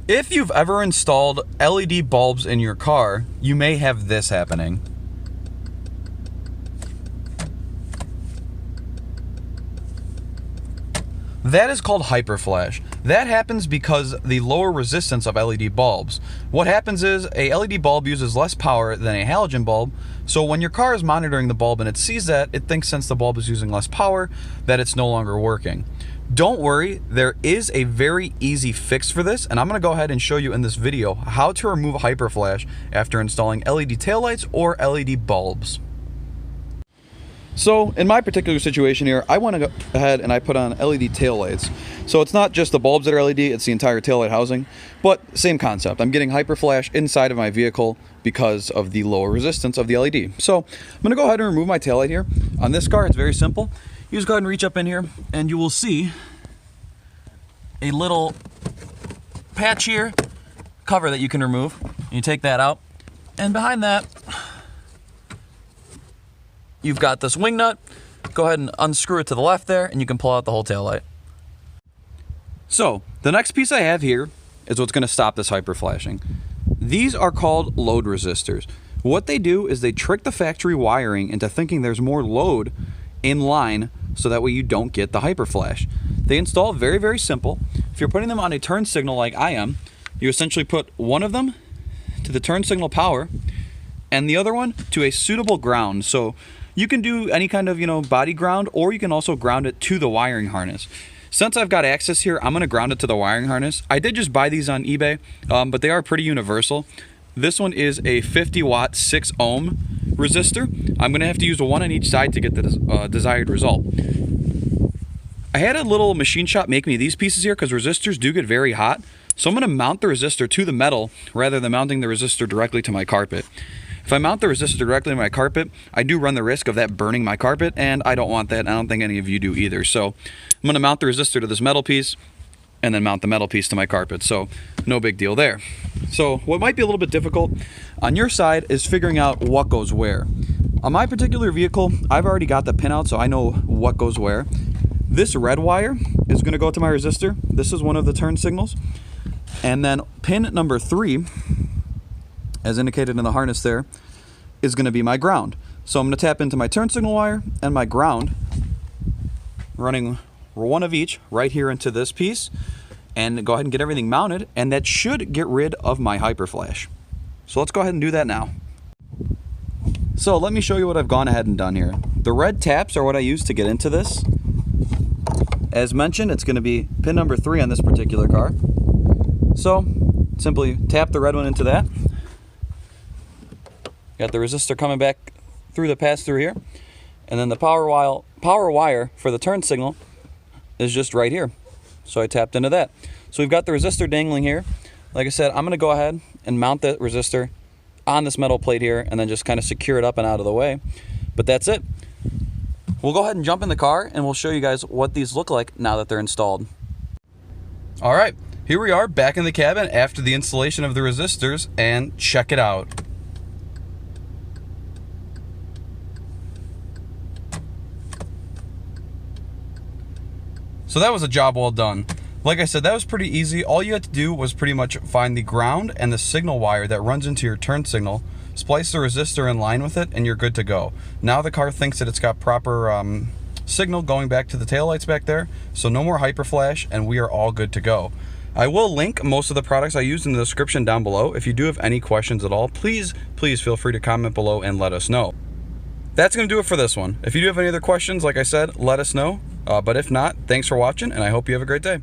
If you've ever installed LED bulbs in your car, you may have this happening. That is called Hyperflash. That happens because the lower resistance of LED bulbs. What happens is a LED bulb uses less power than a halogen bulb, so when your car is monitoring the bulb and it sees that, it thinks since the bulb is using less power that it's no longer working. Don't worry, there is a very easy fix for this, and I'm going to go ahead and show you in this video how to remove Hyperflash after installing LED taillights or LED bulbs. So in my particular situation here, I went ahead and I put on LED taillights. So it's not just the bulbs that are LED, it's the entire taillight housing, but same concept. I'm getting Hyperflash inside of my vehicle because of the lower resistance of the LED. So I'm gonna go ahead and remove my taillight here. On this car, it's very simple. You just go ahead and reach up in here and you will see a little patch here, cover that you can remove. You take that out, and behind that, you've got this wing nut. Go ahead and unscrew it to the left there, and you can pull out the whole taillight. So, the next piece I have here is what's going to stop this hyperflashing. These are called load resistors. What they do is they trick the factory wiring into thinking there's more load in line, so that way you don't get the hyperflash. They install very, very simple. If you're putting them on a turn signal like I am, you essentially put one of them to the turn signal power, and the other one to a suitable ground. So you can do any kind of, body ground, or you can also ground it to the wiring harness. Since I've got access here, I'm gonna ground it to the wiring harness. I did just buy these on eBay, but they are pretty universal. This one is a 50 watt, 6 ohm resistor. I'm gonna have to use one on each side to get the desired result. I had a little machine shop make me these pieces here because resistors do get very hot. So I'm gonna mount the resistor to the metal rather than mounting the resistor directly to my carpet. If I mount the resistor directly to my carpet, I do run the risk of that burning my carpet, and I don't want that, and I don't think any of you do either. So I'm going to mount the resistor to this metal piece, and then mount the metal piece to my carpet. So no big deal there. So what might be a little bit difficult on your side is figuring out what goes where. On my particular vehicle, I've already got the pin out, so I know what goes where. This red wire is going to go to my resistor. This is one of the turn signals. And then pin number 3, as indicated in the harness there, is going to be my ground. So I'm going to tap into my turn signal wire and my ground, running one of each right here into this piece, and go ahead and get everything mounted, and that should get rid of my hyperflash. So let's go ahead and do that now. So let me show you what I've gone ahead and done here. The red taps are what I use to get into this. As mentioned, it's going to be pin number 3 on this particular car. So simply tap the red one into that. Got the resistor coming back through the pass-through here. And then the power wire for the turn signal is just right here. So I tapped into that. So we've got the resistor dangling here. Like I said, I'm going to go ahead and mount the resistor on this metal plate here and then just kind of secure it up and out of the way. But that's it. We'll go ahead and jump in the car and we'll show you guys what these look like now that they're installed. All right, here we are back in the cabin after the installation of the resistors, and check it out. So that was a job well done. Like I said, that was pretty easy. All you had to do was pretty much find the ground and the signal wire that runs into your turn signal, splice the resistor in line with it, and you're good to go. Now the car thinks that it's got proper signal going back to the taillights back there, so no more hyperflash, and we are all good to go. I will link most of the products I used in the description down below. If you do have any questions at all, please feel free to comment below and let us know. That's going to do it for this one. If you do have any other questions, like I said, let us know. But if not, thanks for watching, and I hope you have a great day.